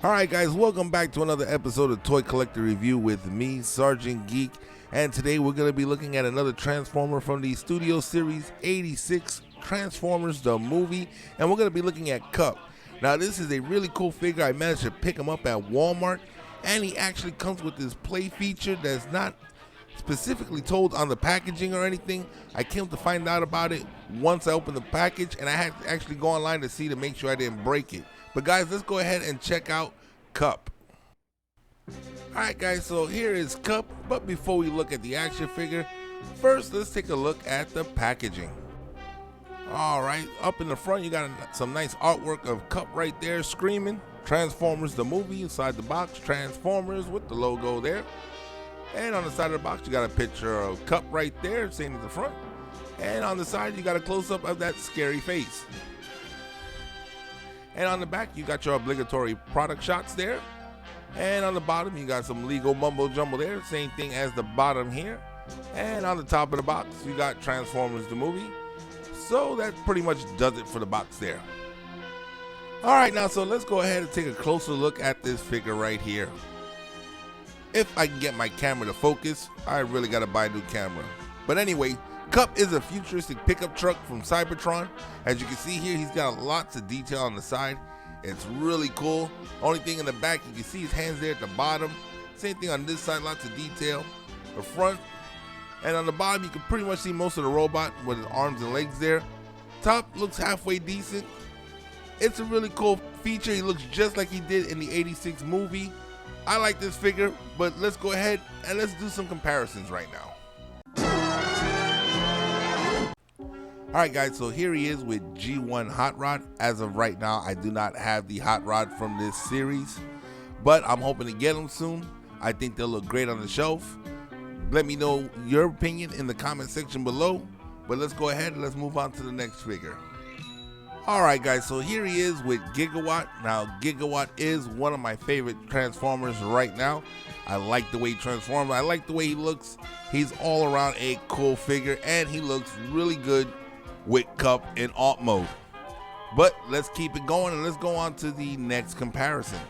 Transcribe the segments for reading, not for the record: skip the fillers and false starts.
Alright guys, welcome back to another episode of Toy Collector Review with me, Sergeant Geek, and today we're going to be looking at another Transformer from the Studio Series 86, Transformers the movie, and we're going to be looking at Cup. Now this is a really cool figure. I managed to pick him up at Walmart, and he actually comes with this play feature that's not specifically told on the packaging or anything. I came to find out about it once I opened the package, and I had to actually go online to see to make sure I didn't break it. But guys, let's go ahead and check out Cup. Alright guys, so here is Cup, but before we look at the action figure, first let's take a look at the packaging. Alright, up in the front you got some nice artwork of Cup right there screaming. Transformers the movie inside the box, Transformers with the logo there. And on the side of the box you got a picture of Cup right there sitting at the front. And on the side you got a close-up of that scary face. And on the back, you got your obligatory product shots there. And on the bottom, you got some legal mumbo jumbo there. Same thing as the bottom here. And on the top of the box, you got Transformers the movie. So that pretty much does it for the box there. Alright, now so let's go ahead and take a closer look at this figure right here. If I can get my camera to focus, I really got to buy a new camera. But anyway, Cup is a futuristic pickup truck from Cybertron. As you can see here, he's got lots of detail on the side. It's really cool. Only thing in the back, you can see his hands there at the bottom. Same thing on this side, lots of detail. The front and on the bottom, you can pretty much see most of the robot with his arms and legs there. Top looks halfway decent. It's a really cool feature. He looks just like he did in the 86 movie. I like this figure, but let's go ahead and let's do some comparisons right now. Alright guys, so here he is with G1 Hot Rod. As of right now, I do not have the Hot Rod from this series, but I'm hoping to get them soon. I think they'll look great on the shelf. Let me know your opinion in the comment section below, but let's go ahead and let's move on to the next figure. Alright guys, so here he is with Gigawatt. Now Gigawatt is one of my favorite Transformers right now. I like the way he transforms, I like the way he looks. He's all around a cool figure, and he looks really good with Cup in alt mode. But let's keep it going and let's go on to the next comparison.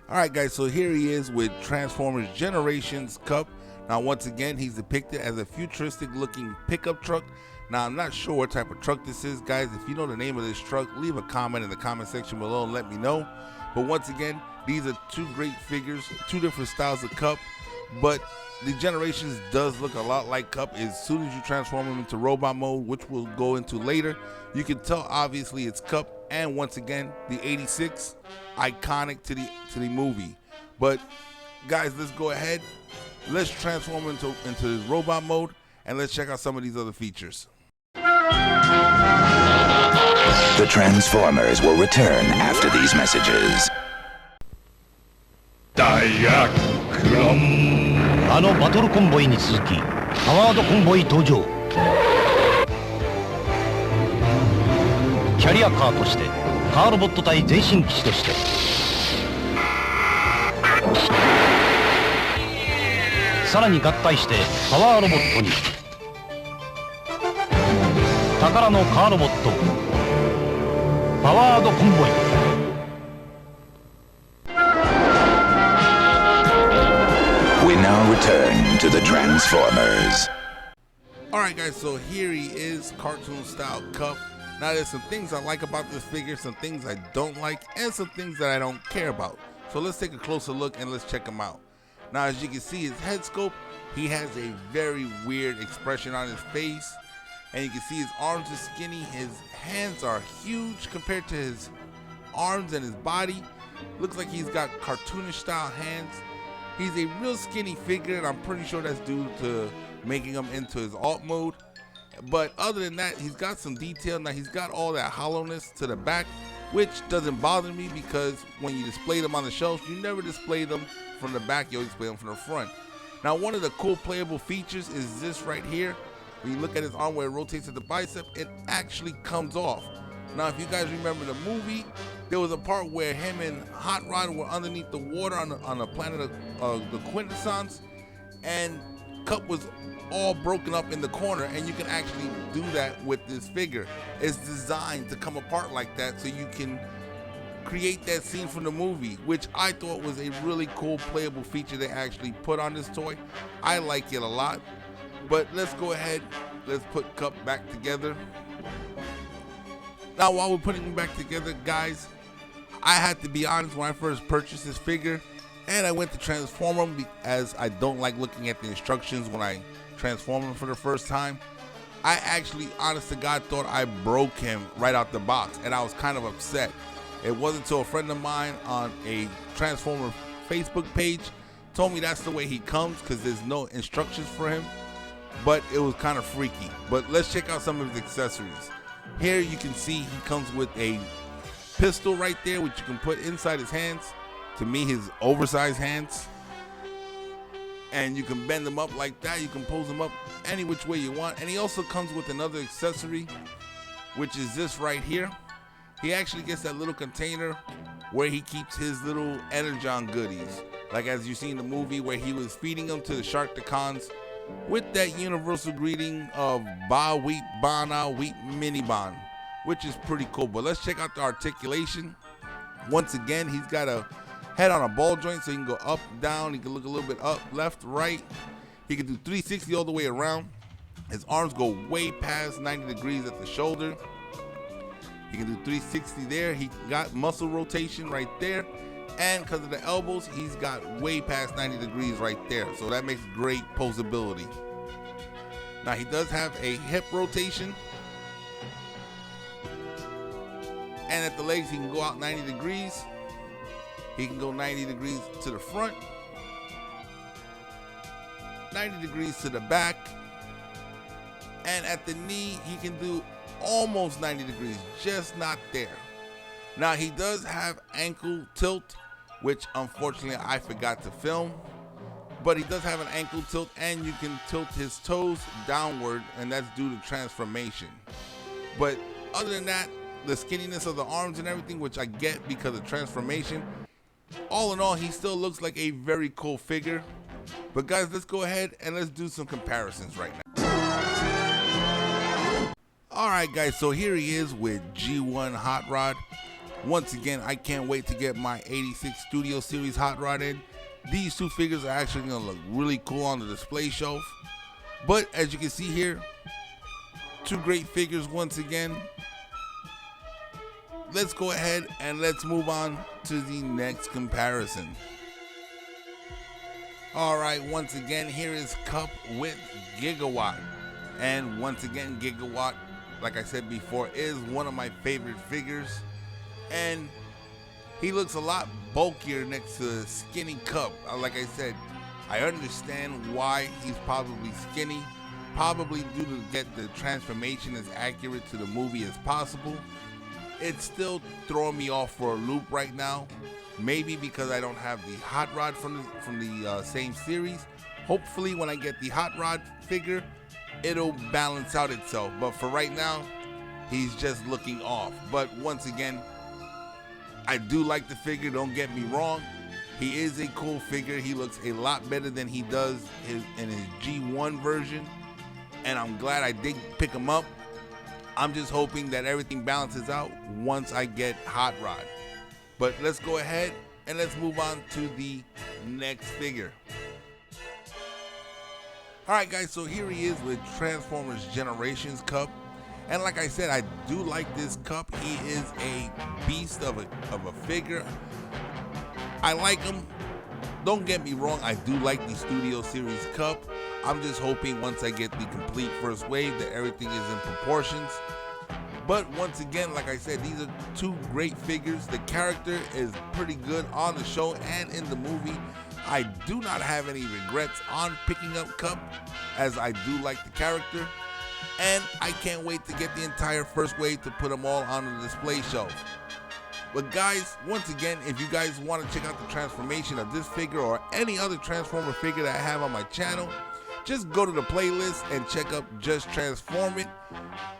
Alright guys, so here he is with Transformers Generations Cup. Now once again, he's depicted as a futuristic looking pickup truck. Now I'm not sure what type of truck this is, guys. If you know the name of this truck, leave a comment in the comment section below and let me know. But once again, these are two great figures, two different styles of Cup, but the Generations does look a lot like Cup. As soon as you transform him into robot mode, which we'll go into later, you can tell obviously it's Cup. And once again, the 86, iconic to the movie. But guys, let's go ahead. Let's transform him into his robot mode, and let's check out some of these other features. The Transformers will return after these messages. あのバトルコンボイに続きパワードコンボイ登場。キャリアカーとしてカーロボット対全身騎士としてさらに合体してパワーロボットに宝のカーロボットパワードコンボイ。We now return to the Transformers. Alright guys, so here he is, cartoon style Cup. Now there's some things I like about this figure, some things I don't like, and some things that I don't care about. So let's take a closer look and let's check him out. Now as you can see his head sculpt, he has a very weird expression on his face. And you can see his arms are skinny, his hands are huge compared to his arms and his body. Looks like he's got cartoonish style hands. He's a real skinny figure, and I'm pretty sure that's due to making him into his alt mode. But other than that, he's got some detail. Now he's got all that hollowness to the back, which doesn't bother me because when you display them on the shelf, you never display them from the back, you always display them from the front. Now one of the cool playable features is this right here. When you look at his arm where it rotates at the bicep, it actually comes off. Now if you guys remember the movie, there was a part where him and Hot Rod were underneath the water on the planet of the Quintessence, and Cup was all broken up in the corner, and you can actually do that with this figure. It's designed to come apart like that so you can create that scene from the movie, which I thought was a really cool playable feature they actually put on this toy. I like it a lot. But let's go ahead, let's put Cup back together. Now while we're putting him back together, guys, I had to be honest, when I first purchased this figure and I went to transform him, as I don't like looking at the instructions when I transform him for the first time, I actually, honest to God, thought I broke him right out the box, and I was kind of upset. It wasn't until a friend of mine on a Transformer Facebook page told me that's the way he comes because there's no instructions for him, but it was kind of freaky. But let's check out some of his accessories. Here you can see he comes with a pistol right there, which you can put inside his hands. To me, his oversized hands. And you can bend them up like that. You can pose them up any which way you want. And he also comes with another accessory, which is this right here. He actually gets that little container where he keeps his little Energon goodies. Like as you see in the movie where he was feeding them to the Sharkticons with that universal greeting of Ba Wheat Bana Wheat Mini Bon, which is pretty cool. But let's check out the articulation. Once again, he's got a head on a ball joint, so he can go up, down. He can look a little bit up, left, right. He can do 360 all the way around. His arms go way past 90 degrees at the shoulder. He can do 360 there. He got muscle rotation right there. And because of the elbows, he's got way past 90 degrees right there. So that makes great posability. Now he does have a hip rotation. And at the legs, he can go out 90 degrees. He can go 90 degrees to the front, 90 degrees to the back, and at the knee, he can do almost 90 degrees, just not there. Now, he does have ankle tilt, which unfortunately I forgot to film, but he does have an ankle tilt, and you can tilt his toes downward, and that's due to transformation. But other than that, the skinniness of the arms and everything, which I get because of transformation, all in all, he still looks like a very cool figure. But guys, let's go ahead and let's do some comparisons right now. Alright guys, so here he is with G1 Hot Rod. Once again, I can't wait to get my 86 Studio Series Hot Rod in. These two figures are actually going to look really cool on the display shelf. But as you can see here, two great figures once again. Let's go ahead and let's move on to the next comparison. Alright, once again, here is Cup with Gigawatt. And once again, Gigawatt, like I said before, is one of my favorite figures. And he looks a lot bulkier next to skinny Cup. Like I said, I understand why he's probably skinny. Probably due to get the transformation as accurate to the movie as possible. It's still throwing me off for a loop right now. Maybe because I don't have the Hot Rod from the same series. Hopefully when I get the Hot Rod figure, it'll balance out itself. But for right now, he's just looking off. But once again, I do like the figure, don't get me wrong. He is a cool figure. He looks a lot better than he does in his G1 version. And I'm glad I did pick him up. I'm just hoping that everything balances out once I get Hot Rod. But let's go ahead and let's move on to the next figure. Alright guys, so here he is with Transformers Generations Cup. And like I said, I do like this Cup. He is a beast of a figure. I like him. Don't get me wrong, I do like the Studio Series Cup. I'm just hoping once I get the complete first wave that everything is in proportions. But once again, like I said, these are two great figures. The character is pretty good on the show and in the movie. I do not have any regrets on picking up Cup, as I do like the character. And I can't wait to get the entire first wave to put them all on the display shelf. But guys, once again, if you guys want to check out the transformation of this figure or any other Transformer figure that I have on my channel, just go to the playlist and check up Just Transform It.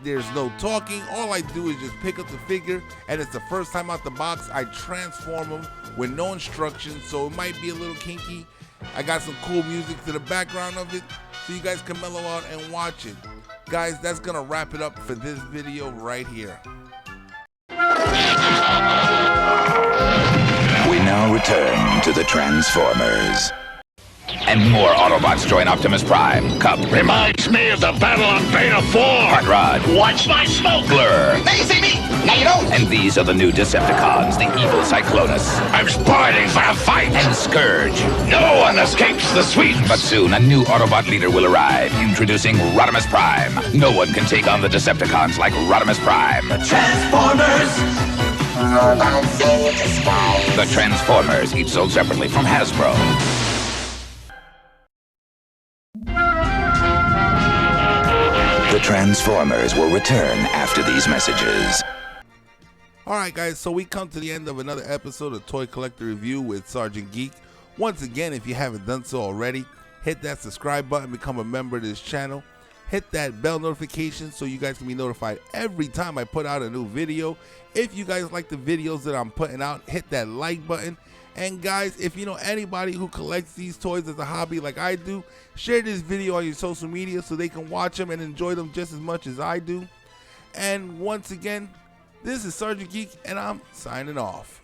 There's no talking. All I do is just pick up the figure, and it's the first time out the box I transform them with no instructions, so it might be a little kinky. I got some cool music to the background of it, so you guys can mellow out and watch it. Guys, that's gonna wrap it up for this video right here. return to the Transformers. And more Autobots join Optimus Prime. Cup Reminds me of the battle on Beta 4. Hot Rod. Watch my smoke. Blur. Now you see me. Now you don't. And these are the new Decepticons, the evil Cyclonus. I'm spoiling for a fight. And Scourge. No one escapes the Swedes. But soon a new Autobot leader will arrive, introducing Rodimus Prime. No one can take on the Decepticons like Rodimus Prime. The Transformers! The Transformers, each sold separately from Hasbro. The Transformers will return after these messages. Alright guys, so we come to the end of another episode of Toy Collector Review with Sergeant Geek. Once again, if you haven't done so already, hit that subscribe button, become a member of this channel. Hit that bell notification so you guys can be notified every time I put out a new video. If you guys like the videos that I'm putting out, hit that like button. And guys, if you know anybody who collects these toys as a hobby like I do, share this video on your social media so they can watch them and enjoy them just as much as I do. And once again, this is Sergeant Geek and I'm signing off.